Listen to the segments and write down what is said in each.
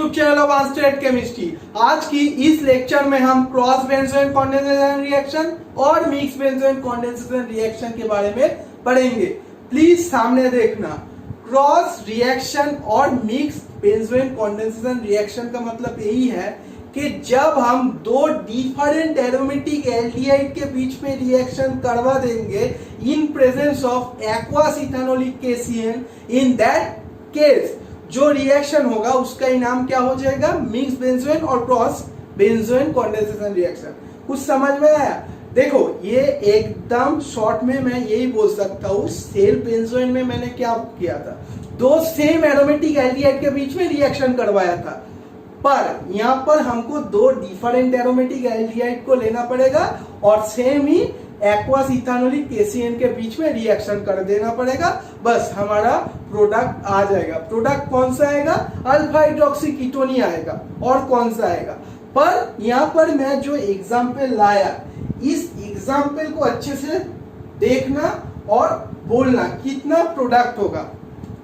YouTube channel of आंस्टेड chemistry. आज की इस लेक्चर में हम क्रॉस बेंजोइन कंडेंसेशन रिएक्शन और मिक्स बेंजोइन कंडेंसेशन रिएक्शन के बारे में पढ़ेंगे। प्लीज सामने देखना। क्रॉस रिएक्शन और मिक्स बेंजोइन कंडेंसेशन रिएक्शन का मतलब यही है कि जब हम दो डिफरेंट एरोमेटिक एल्डिहाइड के बीच में रिएक्शन करवा देंगे in presence of aqueous ethanolic KCN, in that case जो रिएक्शन होगा उसका ही नाम क्या हो जाएगा, मिक्स बेंजोइन और क्रॉस बेंजोइन कंडेंसेशन रिएक्शन। कुछ समझ में आया? देखो ये एकदम शॉर्ट में मैं यही बोल सकता हूँ, सेल्फ बेंजोइन में मैंने क्या किया था, दो सेम एरोमेटिक एल्डिहाइड के बीच में रिएक्शन करवाया था, पर यहाँ पर हमको दो डिफरेंट एरोमेटिक एल्डिहाइड को लेना पड़ेगा और सेम ही एक्वस इथेनॉलिक केसीएन के बीच में रिएक्शन कर देना पड़ेगा, बस हमारा प्रोडक्ट आ जाएगा। प्रोडक्ट कौन सा आएगा? अल्फा हाइड्रोक्सी कीटोन आएगा। और कौन सा आएगा? पर यहाँ पर मैं जो एग्जाम्पल लाया, इस एग्जाम्पल को अच्छे से देखना और बोलना कितना प्रोडक्ट होगा।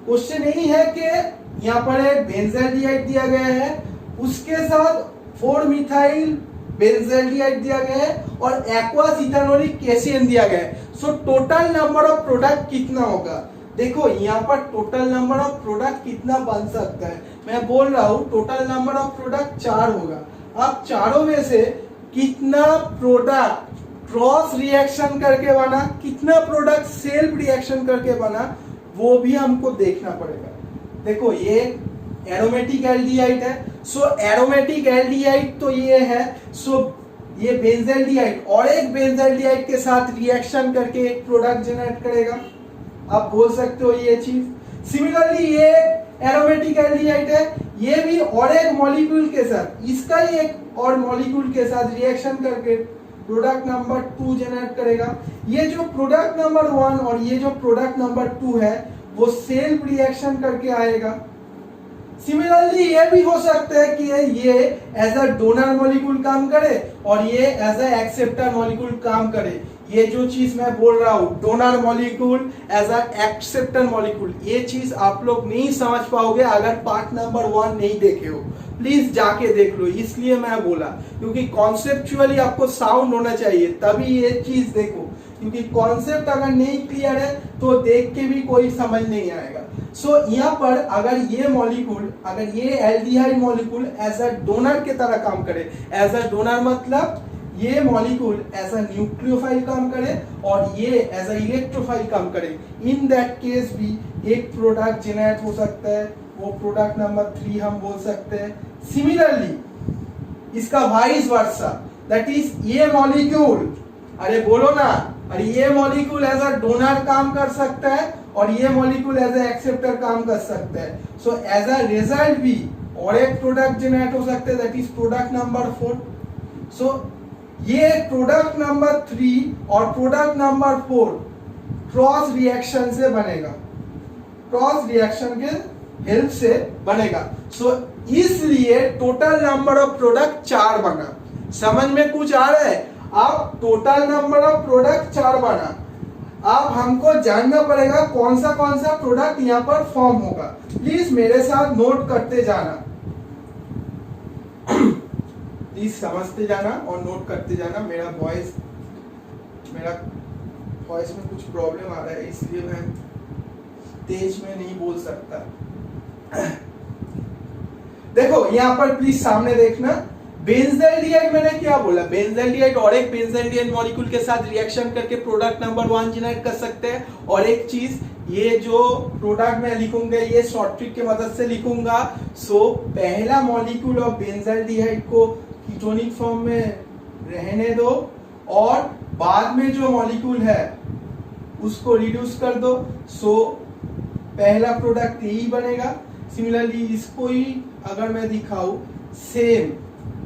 क्वेश्चन यही है कि यहाँ पर एक बेंजल्डिहाइड दिया गया है, उसके साथ 4 मिथाइल बेंजल्डिहाइड दिया गया है और एक्वस इथेनॉलिक केसीएन दिया गया है। So total number of product कितना होगा? देखो यहाँ पर टोटल नंबर ऑफ प्रोडक्ट कितना बन सकता है, मैं बोल रहा हूँ टोटल नंबर ऑफ प्रोडक्ट 4 होगा। अब चारों में से कितना प्रोडक्ट क्रॉस रिएक्शन करके बना, कितना प्रोडक्ट सेल्फ रिएक्शन करके बना, वो भी हमको देखना पड़ेगा। देखो ये एरोमेटिक एल्डिहाइड है, सो एरोमेटिक एल्डिहाइड तो ये है, सो ये बेंजल्डिहाइड और एक बेंजल्डिहाइड के साथ रिएक्शन करके एक प्रोडक्ट जनरेट करेगा। आप बोल सकते हो ये चीज। सिमिलरली ये एरोमेटिक एल्डिहाइड है, ये भी और एक मॉलिक्यूल के साथ, इसका ही एक और मॉलिक्यूल के साथ रिएक्शन करके प्रोडक्ट नंबर 2 जनरेट करेगा। ये जो प्रोडक्ट नंबर 1 और ये जो प्रोडक्ट नंबर 2 है वो सेल्फ रिएक्शन करके आएगा। सिमिलरली ये भी हो सकता है कि ये एज अ डोनर मॉलिक्यूल काम करे और ये एज अ एक्सेप्टर मॉलिक्यूल काम करे। ये जो चीज मैं बोल रहा हूँ donor molecule as a acceptor molecule, ये चीज आप लोग नहीं समझ पाओगे अगर पार्ट नंबर 1 नहीं देखे हो। प्लीज जाके देख लो, इसलिए मैं बोला क्योंकि कॉन्सेप्चुअली आपको साउंड होना चाहिए तभी ये चीज देखो, क्योंकि कॉन्सेप्ट अगर नहीं क्लियर है तो देख के भी कोई समझ नहीं आएगा। सो यहाँ पर अगर ये मॉलिक्यूल, अगर ये aldehyde molecule as a donor के तरह काम करे, एज अ डोनर मतलब ये मॉलिक्यूल एज अ न्यूक्लियोफाइल काम करे और ये एज अ इलेक्ट्रोफाइल काम करे, इन दैट केस भी एक प्रोडक्ट जनरेट हो सकता है, वो प्रोडक्ट नंबर 3 हम बोल सकते हैं। सिमिलरली इसका वाइस वर्सा, दैट इज ये मॉलिक्यूल, अरे बोलो ना, अरे ये मॉलिक्यूल एज अ डोनर काम कर सकता है और ये मॉलिक्यूल एज अ एक्सेप्टर काम कर सकता है। सो एज अ रिजल्ट भी और एक प्रोडक्ट जनरेट हो सकता है, दैट इज प्रोडक्ट नंबर 4। सो ये प्रोडक्ट नंबर 3 और प्रोडक्ट नंबर 4 क्रॉस रिएक्शन से बनेगा, क्रॉस रिएक्शन के हेल्प से बनेगा। सो इसलिए टोटल नंबर ऑफ प्रोडक्ट 4 बना। समझ में कुछ आ रहा है? अब टोटल नंबर ऑफ प्रोडक्ट 4 बना। अब हमको जानना पड़ेगा कौन सा प्रोडक्ट यहाँ पर फॉर्म होगा। प्लीज मेरे साथ नोट करते जाना, प्लीज समझते जाना और नोट करते जाना। मेरा वॉइस में कुछ प्रॉब्लम आ रहा है, इसलिए मैं तेज में नहीं बोल सकता। देखो यहाँ पर प्लीज सामने देखना। बेंजल्डिहाइड मैंने क्या बोला, बेंजल्डिहाइड और एक बेंजल्डिहाइड मॉलिक्यूल के साथ रिएक्शन करके प्रोडक्ट नंबर 1 जनरेट कर सकते हैं। और एक चीज, ये जो प्रोडक्ट मैं लिखूंगा ये शॉर्ट ट्रिक की मदद से लिखूंगा। सो पहला मॉलिक्यूल ऑफ बेंजल्डिहाइड को कीटोनिक फॉर्म में रहने दो और बाद में जो मॉलिक्यूल है उसको रिड्यूस कर दो। सो पहला प्रोडक्ट यही बनेगा। सिमिलरली इसको ही अगर मैं दिखाऊं, सेम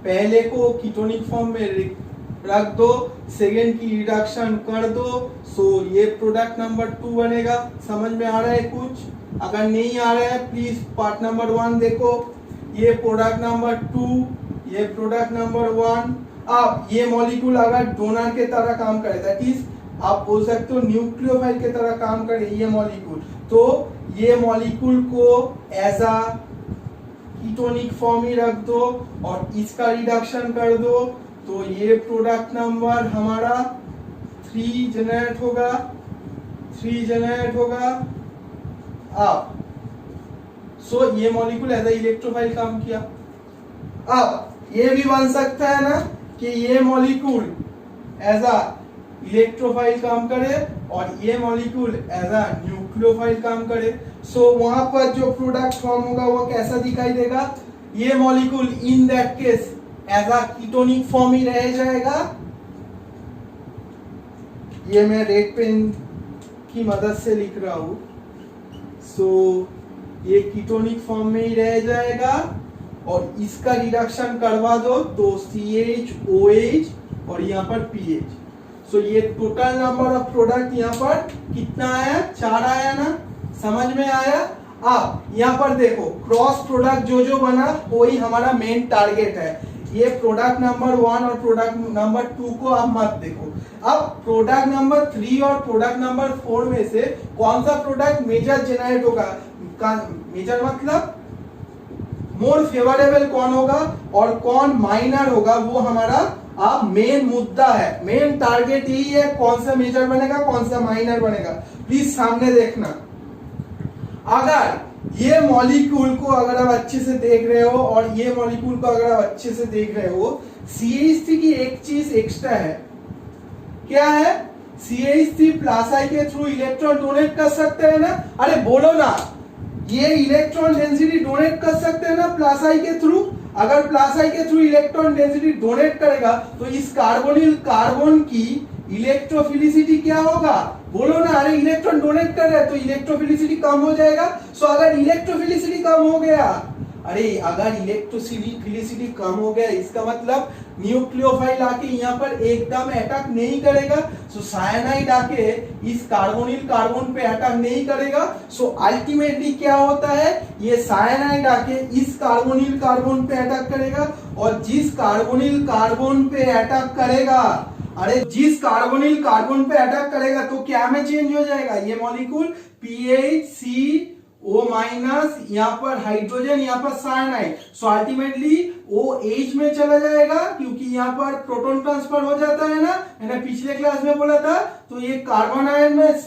पहले को कीटोनिक फॉर्म में रख दो, सेकेंड की रिडक्शन कर दो, सो ये प्रोडक्ट नंबर 2 बनेगा। समझ में आ रहा है कुछ? अगर नहीं आ रहा है प्लीज पार्ट नंबर 1 देखो। ये प्रोडक्ट नंबर 2, ये प्रोडक्ट नंबर 1। अब ये मॉलिक्यूल अगर डोनर के तरह काम करे, दैट इज आप बोल सकते हो न्यूक्लियोफाइल के तरह काम करे ये मॉलिक्यूल, तो ये मॉलिक्यूल को एज अ कीटोनिक फॉर्म ही रख दो और इसका रिडक्शन कर दो, तो ये प्रोडक्ट नंबर हमारा 3 जनरेट होगा। अब सो ये मॉलिक्यूल एज अ इलेक्ट्रोफाइल काम किया। अब ये भी बन सकता है ना कि ये मॉलिक्यूल एज अ इलेक्ट्रोफाइल काम करे और ये मॉलिक्यूल एज अ न्यूक्लियोफाइल काम करे। सो वहां पर जो प्रोडक्ट फॉर्म होगा वो कैसा दिखाई देगा? ये molecule in that case as a ketonic form ही रह जाएगा। ये मैं रेड पेन की मदद से लिख रहा हूं। सो ये कीटोनिक फॉर्म में ही रह जाएगा और इसका रिडक्शन करवा दो तो CH OH और यहाँ पर PH। सो ये टोटल नंबर ऑफ प्रोडक्ट यहाँ पर कितना आया? 4 आया ना? समझ में आया? अब यहाँ पर देखो क्रॉस प्रोडक्ट जो बना वही हमारा मेन टारगेट है। ये प्रोडक्ट नंबर 1 और प्रोडक्ट नंबर 2 को आप मत देखो। अब प्रोडक्ट नंबर 3 और प्रोडक्ट नंबर 4 में से कौन सा प्रोडक्ट मेजर जेनरेट होगा? मेजर मतलब मोर फेवरेबल कौन होगा और कौन माइनर होगा, वो हमारा अब मेन मुद्दा है, मेन टारगेट यही है। कौन सा मेजर बनेगा, कौन सा माइनर बनेगा। प्लीज सामने देखना। अगर ये मॉलिक्यूल को अगर आप अच्छे से देख रहे हो और ये मॉलिक्यूल को अगर आप अच्छे से देख रहे हो, CH3 की एक चीज एक्स्ट्रा है। क्या है? CH3 प्लस आई के थ्रू इलेक्ट्रॉन डोनेट कर सकते हैं ना? अरे बोलो ना, ये इलेक्ट्रॉन डेंसिटी डोनेट कर सकते हैं ना प्लस आई के थ्रू? अगर प्लस आई के थ्रू इलेक्ट्रॉन डेंसिटी डोनेट करेगा तो इस कार्बोनिल कार्बन की इलेक्ट्रोफिलिसिटी क्या होगा? बोलो ना। अरे इलेक्ट्रॉन डोनेट कर रहा है तो इलेक्ट्रोफिलिसिटी कम हो जाएगा। सो अगर इलेक्ट्रोफिलिसिटी कम हो गया, अरे अगर इलेक्ट्रोफिलिसिटी कम हो गया इसका मतलब न्यूक्लियोफाइल आके यहाँ पर एकदम अटैक नहीं करेगा। सो साइनाइड आके इस कार्बोनिल कार्बन पे अटैक नहीं करेगा। सो अल्टीमेटली क्या होता है? ये साइनाइड आके इस कार्बोनिल कार्बन पे अटैक करेगा और जिस कार्बोनिल कार्बन पे अटैक करेगा, अरे जिस कार्बोनिल कार्बन पे अटैक करेगा तो क्या में चेंज हो जाएगा? ये मॉलिक्यूल PHCO माइनस, यहाँ पर हाइड्रोजन, यहाँ पर साइनाइड। सो अल्टीमेटली OH में चला जाएगा क्योंकि यहाँ पर प्रोटॉन ट्रांसफर हो जाता है ना, मैंने पिछले क्लास में बोला था। तो ये कार्बन आयन में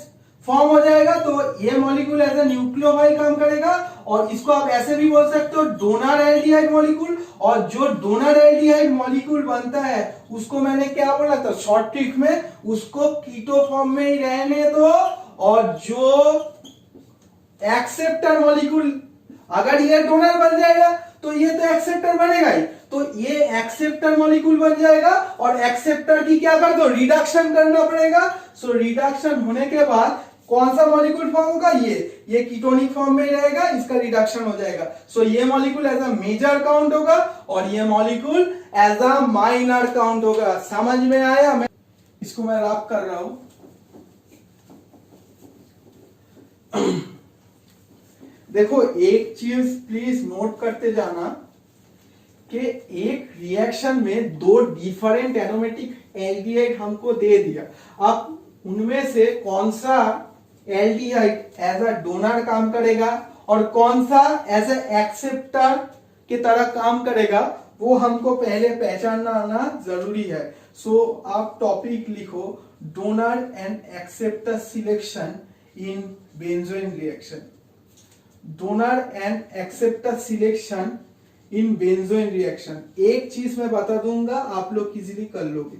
फॉर्म हो जाएगा तो ये मॉलिक्यूल एज ए न्यूक्लियोफाइल काम करेगा। और इसको आप ऐसे भी बोल सकते हो डोनर एल्डिहाइड मॉलिक्यूल। और जो डोनर एल्डिहाइड मॉलिक्यूल बनता है उसको मैंने क्या बोला था शॉर्ट ट्रिक में? उसको कीटो फॉर्म में ही रहने दो। और जो एक्सेप्टर मॉलिक्यूल, अगर ये डोनर बन जाएगा तो ये तो एक्सेप्टर बनेगा ही, तो ये एक्सेप्टर मॉलिक्यूल बन जाएगा। और एक्सेप्टर की क्या कर दो? रिडक्शन करना पड़ेगा। सो रिडक्शन होने के बाद कौन सा मॉलिक्यूल फॉर्म होगा? ये कीटोनिक फॉर्म में रहेगा, इसका रिडक्शन हो जाएगा। सो ये molecule as a major count होगा और ये molecule as a minor count होगा। समझ में आया? इसको मैं रब कर रहा हूं। देखो एक चीज प्लीज नोट करते जाना कि एक रिएक्शन में 2 डिफरेंट एरोमेटिक एल्डिहाइड हमको दे दिया। अब उनमें से कौन सा एल्डिहाइड एज अ डोनर काम करेगा और कौन सा एज ए एक्सेप्टर की तरह काम करेगा, वो हमको पहले पहचानना आना जरूरी है। सो आप टॉपिक लिखो donor and acceptor selection in benzoin reaction. Donor and acceptor selection in benzoin reaction. एक चीज मैं बता दूंगा, आप लोग इजीली कर लोगे।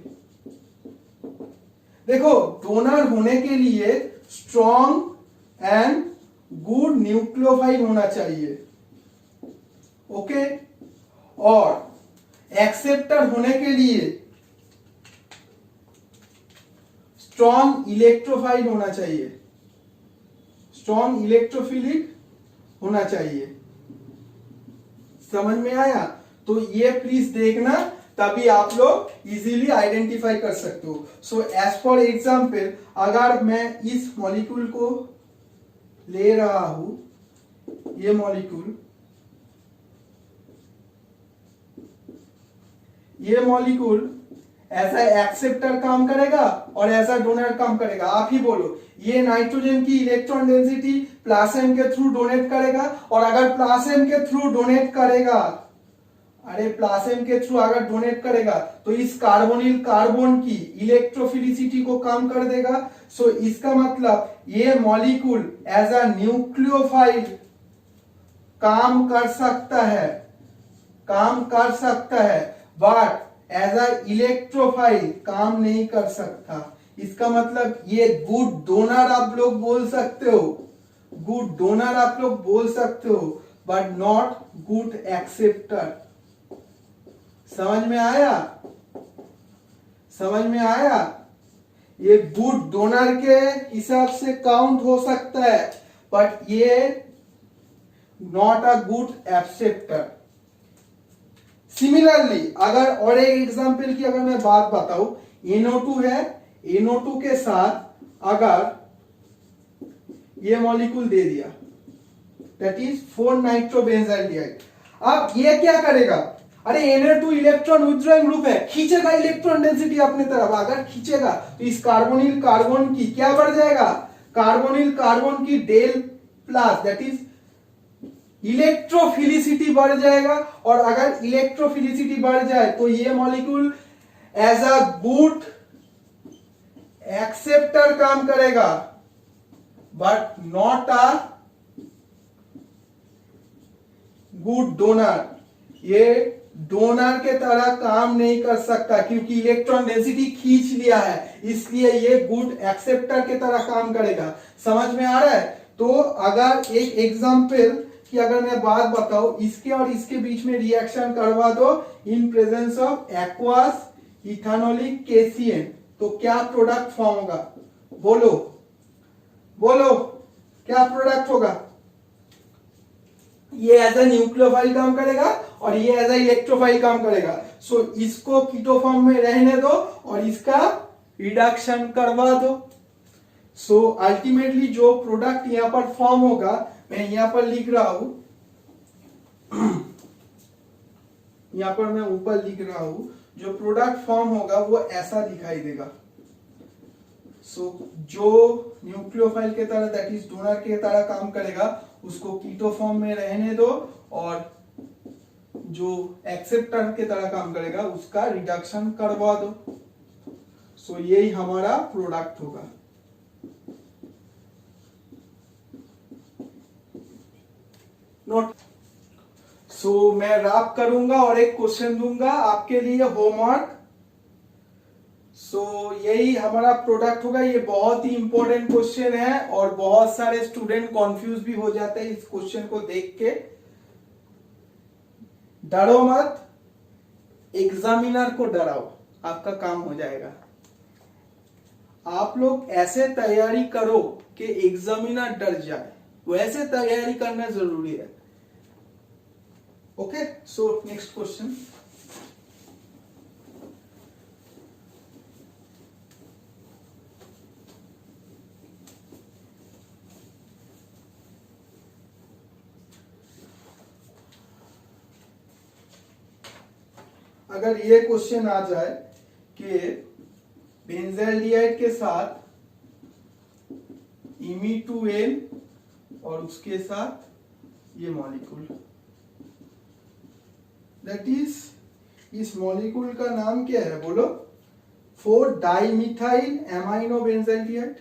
देखो डोनर होने के लिए स्ट्रॉन्ग एंड गुड न्यूक्लियोफाइल होना चाहिए, ओके। और एक्सेप्टर होने के लिए स्ट्रॉन्ग इलेक्ट्रोफाइल होना चाहिए, स्ट्रॉन्ग इलेक्ट्रोफिलिक होना चाहिए। समझ में आया? तो ये प्लीज देखना, तभी आप लोग इजीली आइडेंटिफाई कर सकते हो। सो एज फॉर एग्जाम्पल, अगर मैं इस मॉलिक्यूल को ले रहा हूं, ये मॉलिक्यूल ऐसा एक्सेप्टर काम करेगा और ऐसा डोनर काम करेगा। आप ही बोलो, ये नाइट्रोजन की इलेक्ट्रॉन डेंसिटी प्लस एम के थ्रू डोनेट करेगा, और अगर प्लस एम के थ्रू डोनेट करेगा, अरे प्लस एम के थ्रू अगर डोनेट करेगा तो इस कार्बोनिल कार्बन की इलेक्ट्रोफिलिसिटी को कम कर देगा। सो इसका मतलब ये मॉलिक्यूल एज अ न्यूक्लियोफाइल काम कर सकता है, बट एज अ इलेक्ट्रोफाइल काम नहीं कर सकता। इसका मतलब ये गुड डोनर आप लोग बोल सकते हो, गुड डोनर आप लोग बोल सकते हो, बट नॉट गुड एक्सेप्टर। समझ में आया? समझ में आया? ये गुड डोनर के हिसाब से काउंट हो सकता है, बट ये not a good acceptor. Similarly अगर और एक एग्जांपल की अगर मैं बात बताऊं, NO2 है, NO2 के साथ अगर ये मॉलिक्यूल दे दिया, दैट इज 4 नाइट्रोबेंजाइलडिहाइड। अब ये क्या करेगा? अरे Na2 इलेक्ट्रॉन विथड्रॉइंग ग्रुप है, खींचेगा इलेक्ट्रॉन डेंसिटी अपने तरफ। अगर खींचेगा तो इस कार्बोनिल कार्बन की क्या बढ़ जाएगा? कार्बोनिल कार्बन की del plus that is electrophilicity बढ़ जाएगा, और अगर इलेक्ट्रोफिलिसिटी बढ़ जाए तो ये molecule as a good acceptor काम करेगा, but not a good donor. ये डोनर के तरह काम नहीं कर सकता क्योंकि इलेक्ट्रॉन डेंसिटी खींच लिया है, इसलिए ये गुड एक्सेप्टर के तरह काम करेगा। समझ में आ रहा है? तो अगर एक एग्जांपल की अगर मैं बात बताऊं, इसके और इसके बीच में रिएक्शन करवा दो in presence of aqueous ethanolic KCN, तो क्या प्रोडक्ट फॉर्म होगा? बोलो बोलो, क्या प्रोडक्ट होगा? ये एज अ न्यूक्लियोफाइल काम करेगा और ये एज अ इलेक्ट्रोफाइल काम करेगा। सो इसको कीटो फॉर्म में रहने दो और इसका रिडक्शन करवा दो। सो अल्टीमेटली जो प्रोडक्ट यहां पर फॉर्म होगा, मैं यहां पर लिख रहा हूं, यहां पर मैं ऊपर लिख रहा हूं, जो प्रोडक्ट फॉर्म होगा वो ऐसा दिखाई देगा। सो जो न्यूक्लियोफाइल के तरह दैट इज डोनर के तरह काम करेगा उसको कीटो फॉर्म में रहने दो, और जो एक्सेप्टर के तरह काम करेगा उसका रिडक्शन करवा दो। सो यही हमारा प्रोडक्ट होगा। नोट। सो मैं रैप करूंगा और एक क्वेश्चन दूंगा आपके लिए होमवर्क। यही हमारा प्रोडक्ट होगा। ये बहुत ही इंपॉर्टेंट क्वेश्चन है और बहुत सारे स्टूडेंट कंफ्यूज भी हो जाते हैं इस क्वेश्चन को देख के। डरो मत, एग्जामिनर को डराओ, आपका काम हो जाएगा। आप लोग ऐसे तैयारी करो कि एग्जामिनर डर जाए, वैसे तैयारी करना जरूरी है। Okay, so next question. अगर ये क्वेश्चन आ जाए कि बेंजाइलडिहाइड के साथ Ime2n और उसके साथ ये मॉलिक्यूल, दैट इज इस मॉलिक्यूल का नाम क्या है? बोलो। 4 डाइमिथाइल एमाइनो बेंजाइलडिहाइड,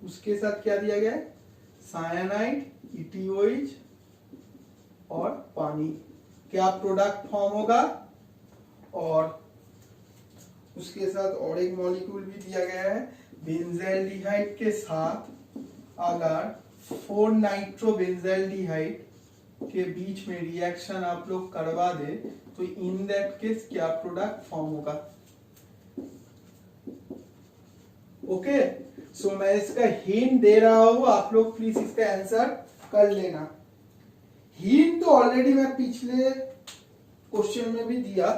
उसके साथ क्या दिया गया है? साइनाइड, ETOH और पानी। क्या प्रोडक्ट फॉर्म होगा? और उसके साथ और एक मॉलिक्यूल भी दिया गया है। बेंजाइलडिहाइड के साथ अगर 4 नाइट्रोबेंजाइलडिहाइड के बीच में रिएक्शन आप लोग करवा दे तो इन दैट केस क्या प्रोडक्ट फॉर्म होगा? ओके, सो मैं इसका हिंट दे रहा हूं, आप लोग प्लीज इसका आंसर कर लेना। हिंट तो ऑलरेडी मैं पिछले क्वेश्चन में भी दिया।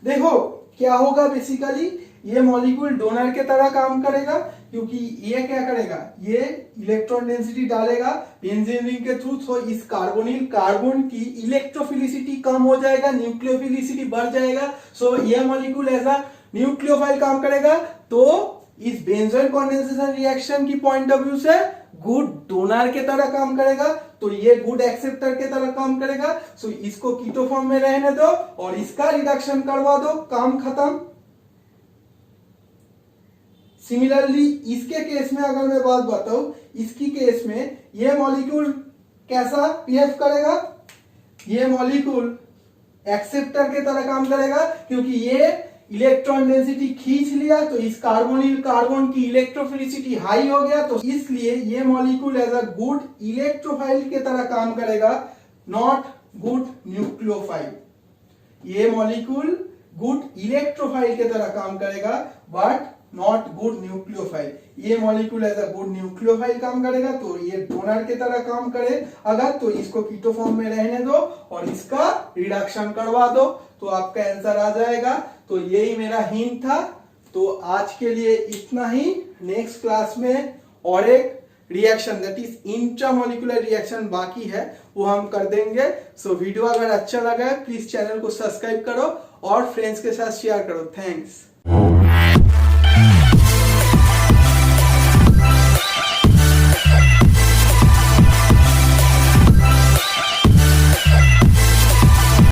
देखो क्या होगा, बेसिकली ये मॉलिक्यूल डोनर के तरह काम करेगा क्योंकि ये क्या करेगा? ये इलेक्ट्रॉन डेंसिटी डालेगा बेंजीन रिंग के थ्रू, तो इस कार्बोनिल कार्बन की इलेक्ट्रोफिलिसिटी कम हो जाएगा, न्यूक्लियोफिलिसिटी बढ़ जाएगा। सो ये मॉलिक्यूल एज अ न्यूक्लियोफाइल काम करेगा तो इस बेंजोइक कंडेंसेशन रिएक्शन की पॉइंट ऑफ व्यू से गुड डोनर के तरह काम करेगा, तो ये गुड एक्सेप्टर के तरह काम करेगा। सो इसको कीटो फॉर्म में रहने दो और इसका रिडक्शन करवा दो, काम खत्म। सिमिलरली इसके केस में अगर मैं बात बताऊं, इसकी केस में ये मॉलिक्यूल कैसा बिहेव करेगा, ये मॉलिक्यूल एक्सेप्टर के तरह काम करेगा, क्योंकि ये इलेक्ट्रॉन डेंसिटी खींच लिया तो इस कार्बोनिल कार्बन की इलेक्ट्रोफिलिसिटी हाई हो गया, तो इसलिए ये molecule as a good electrophile के तरह काम करेगा, नॉट गुड न्यूक्लियोफाइल। ये मॉलिक्यूल गुड इलेक्ट्रोफाइल के तरह काम करेगा बट नॉट गुड न्यूक्लियोफाइल। ये molecule as a good nucleophile काम करेगा, तो ये डोनर के तरह काम करे अगर, तो इसको कीटो फॉर्म में रहने दो और इसका रिडक्शन करवा दो, तो आपका आंसर आ जाएगा। तो यही मेरा हिंट था। तो आज के लिए इतना ही। नेक्स्ट क्लास में और एक reaction that is intramolecular reaction बाकी है, वो हम कर देंगे। सो वीडियो अगर अच्छा लगा है प्लीज चैनल को सब्सक्राइब करो और फ्रेंड्स के साथ शेयर करो। थैंक्स।